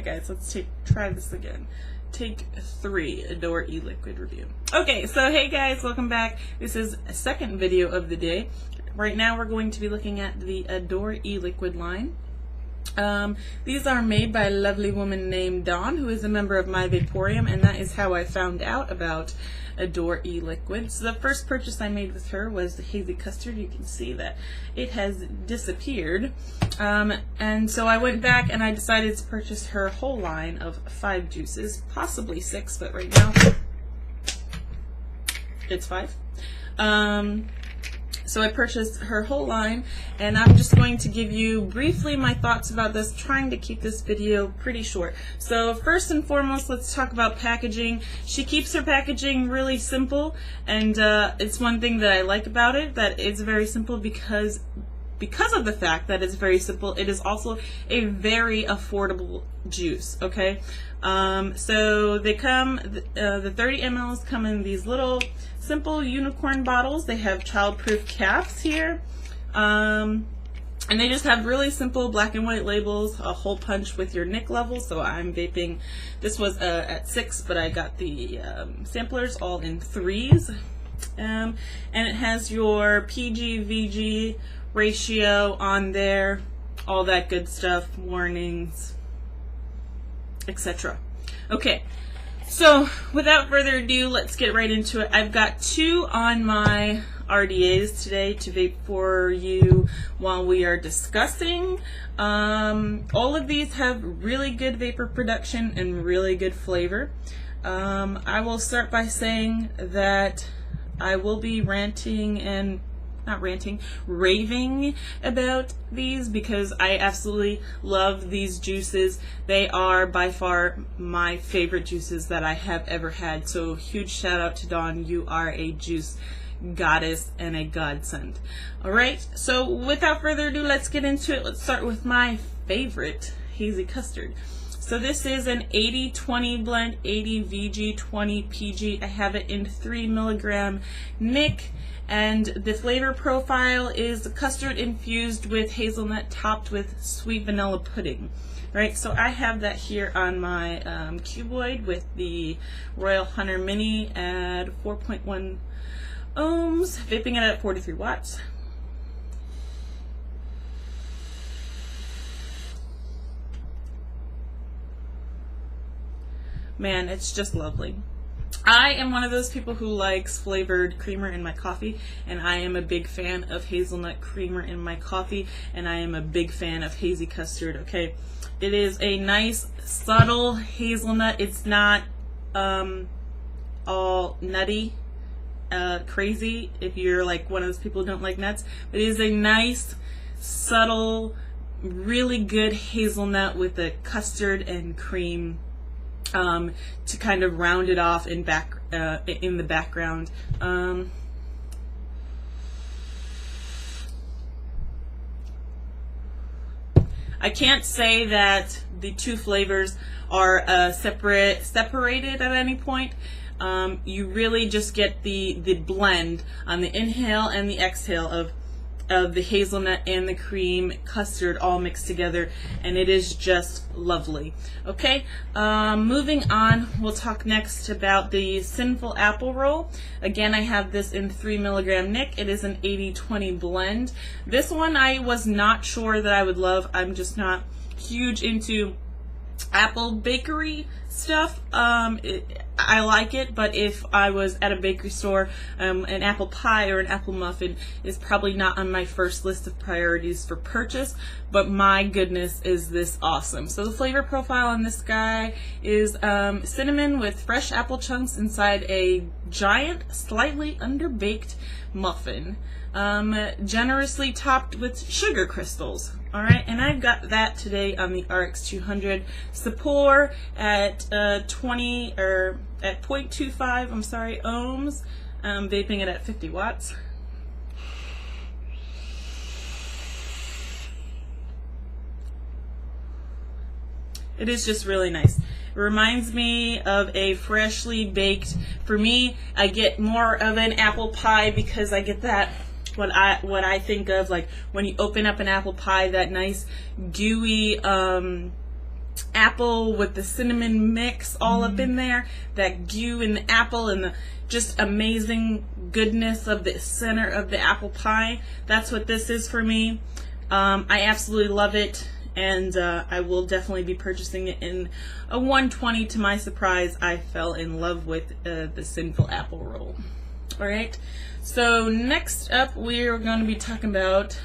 guys, let's try this again. Take 3, Adore e-liquid review. Okay, so hey guys, welcome back. This is a second video of the day. Right now we're going to be looking at the Adore e-liquid line. These are made by a lovely woman named Dawn, who is a member of my Vaporium, and that is how I found out about Adore e-liquid. So the first purchase I made with her was the Hazy Custard. You can see that it has disappeared. And so I went back and I decided to purchase her whole line of 5 juices, possibly 6, but right now it's 5. So I purchased her whole line, and I'm just going to give you briefly my thoughts about this, trying to keep this video pretty short. So first and foremost, let's talk about packaging. She keeps her packaging really simple, and it's one thing that I like about it, that it's very simple because of the fact that it's very simple. It is also a very affordable juice, okay? So they come, the 30 mLs come in these little simple unicorn bottles. They have child-proof caps here, and they just have really simple black and white labels, a hole punch with your nic level. So I'm vaping, this was at 6, but I got the samplers all in 3s, and it has your PG-VG ratio on there, all that good stuff, warnings, etc. Okay, so without further ado, let's get right into it. I've got 2 on my RDAs today to vape for you while we are discussing. All of these have really good vapor production and really good flavor. I will start by saying that I will be raving about these because I absolutely love these juices. They are by far my favorite juices that I have ever had. So huge shout out to Dawn. You are a juice goddess and a godsend. Alright, so without further ado, let's get into it. Let's start with my favorite Hazy Custard. So this is an 80-20 blend, 80 VG, 20 PG. I have it in 3 milligram nic, and the flavor profile is custard infused with hazelnut topped with sweet vanilla pudding. Right, so I have that here on my cuboid with the Royal Hunter Mini at 4.1 ohms, vaping it at 43 watts. Man, it's just lovely. I am one of those people who likes flavored creamer in my coffee, and I am a big fan of hazelnut creamer in my coffee, and I am a big fan of Hazy Custard, okay? It is a nice, subtle hazelnut. It's not all nutty, crazy, if you're like one of those people who don't like nuts. But it is a nice, subtle, really good hazelnut with a custard and cream to kind of round it off in the background. I can't say that the 2 flavors are separated at any point. You really just get the blend on the inhale and the exhale of the hazelnut and the cream custard all mixed together, and it is just lovely. Okay, moving on, we'll talk next about the Cinfull apple roll. Again, I have this in 3 milligram nic. It is an 80-20 blend. This one I was not sure that I would love. I'm just not huge into apple bakery stuff. I like it, but if I was at a bakery store, an apple pie or an apple muffin is probably not on my first list of priorities for purchase, but my goodness is this awesome. So the flavor profile on this guy is cinnamon with fresh apple chunks inside a giant, slightly underbaked muffin, generously topped with sugar crystals. Alright, and I've got that today on the RX200 Sapor at 0.25, ohms. I'm vaping it at 50 watts. It is just really nice. It reminds me of a freshly baked, for me, I get more of an apple pie because I get that what I think of like when you open up an apple pie, that nice gooey apple with the cinnamon mix all up in there, that goo in the apple and the just amazing goodness of the center of the apple pie. That's what this is for me. I absolutely love it, and I will definitely be purchasing it in a 120. To my surprise, I fell in love with the Cinfull apple roll. Alright, so next up we're going to be talking about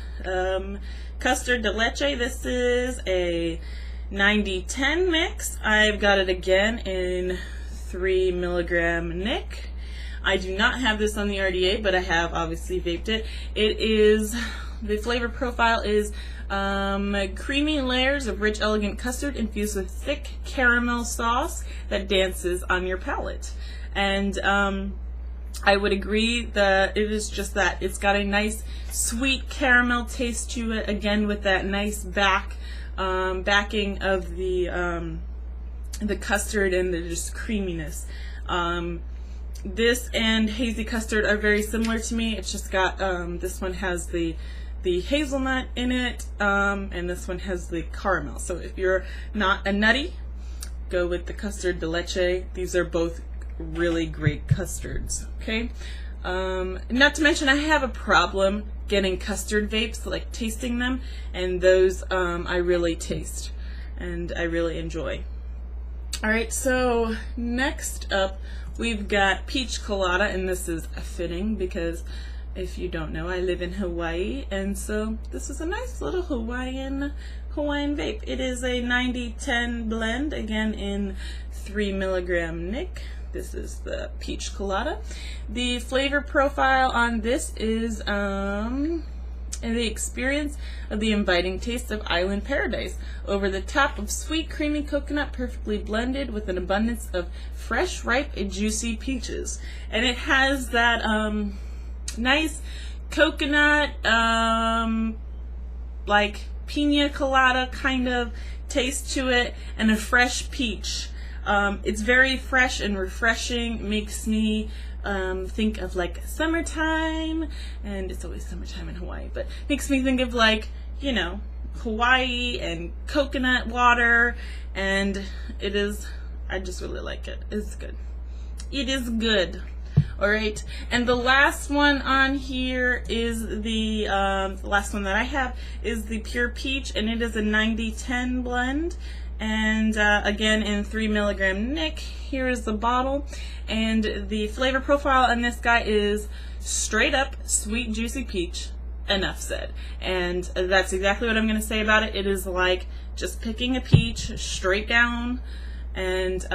Custard de leche. This is a 90-10 mix. I've got it again in 3 milligram nic. I do not have this on the RDA, but I have obviously vaped it. It is, the flavor profile is creamy layers of rich, elegant custard infused with thick caramel sauce that dances on your palate. And I would agree that it is just that. It's got a nice sweet caramel taste to it, again with that nice backing of the custard and the just creaminess. This and hazy custard are very similar to me. It's just got this one has the hazelnut in it, and this one has the caramel. So if you're not a nutty, go with the custard de leche. These are both really great custards. Okay, not to mention I have a problem getting custard vapes, like tasting them, and those I really taste and I really enjoy. Alright, so next up we've got peach colada, and this is fitting because if you don't know, I live in Hawaii, and so this is a nice little Hawaiian vape. It is a 90-10 blend, again in 3 milligram nic. This is the peach colada. The flavor profile on this is the experience of the inviting taste of island paradise, over the top of sweet creamy coconut, perfectly blended with an abundance of fresh, ripe, and juicy peaches. And it has that nice coconut, like pina colada kind of taste to it, and a fresh peach. It's very fresh and refreshing. Makes me think of like summertime, and it's always summertime in Hawaii, but makes me think of, like, you know, Hawaii and coconut water, and it is, I just really like it. It's good. It is good. Alright, and the last one on here is the last one that I have is the pure peach, and it is a 90-10 blend, and again in 3 milligram nic. Here is the bottle, and the flavor profile on this guy is straight up sweet juicy peach. Enough said. And that's exactly what I'm going to say about it. It is like just picking a peach straight down and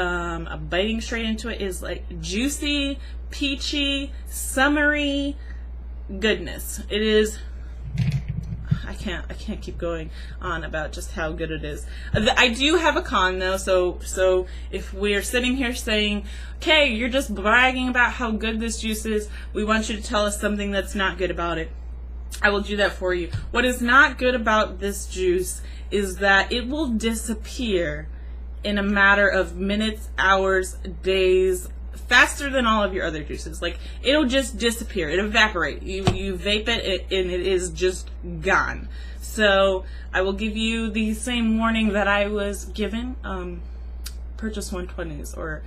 biting straight into it. Is like juicy, peachy, summery goodness. It is. I can't keep going on about just how good it is. I do have a con though, so if we're sitting here saying, okay, you're just bragging about how good this juice is, we want you to tell us something that's not good about it. I will do that for you. What is not good about this juice is that it will disappear in a matter of minutes, hours, days, faster than all of your other juices. Like, it'll just disappear. It'll evaporate. You vape it and it is just gone. So I will give you the same warning that I was given. Purchase 120s or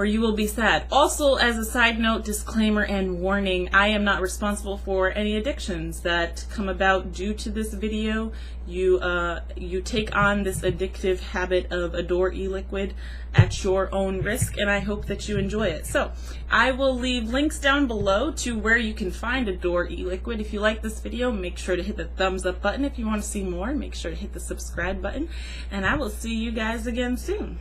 you will be sad. Also, as a side note, disclaimer and warning, I am not responsible for any addictions that come about due to this video. You take on this addictive habit of Adore e-liquid at your own risk, and I hope that you enjoy it. So I will leave links down below to where you can find Adore e-liquid. If you like this video, make sure to hit the thumbs up button. If you want to see more, make sure to hit the subscribe button, and I will see you guys again soon.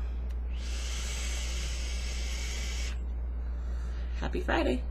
Happy Friday.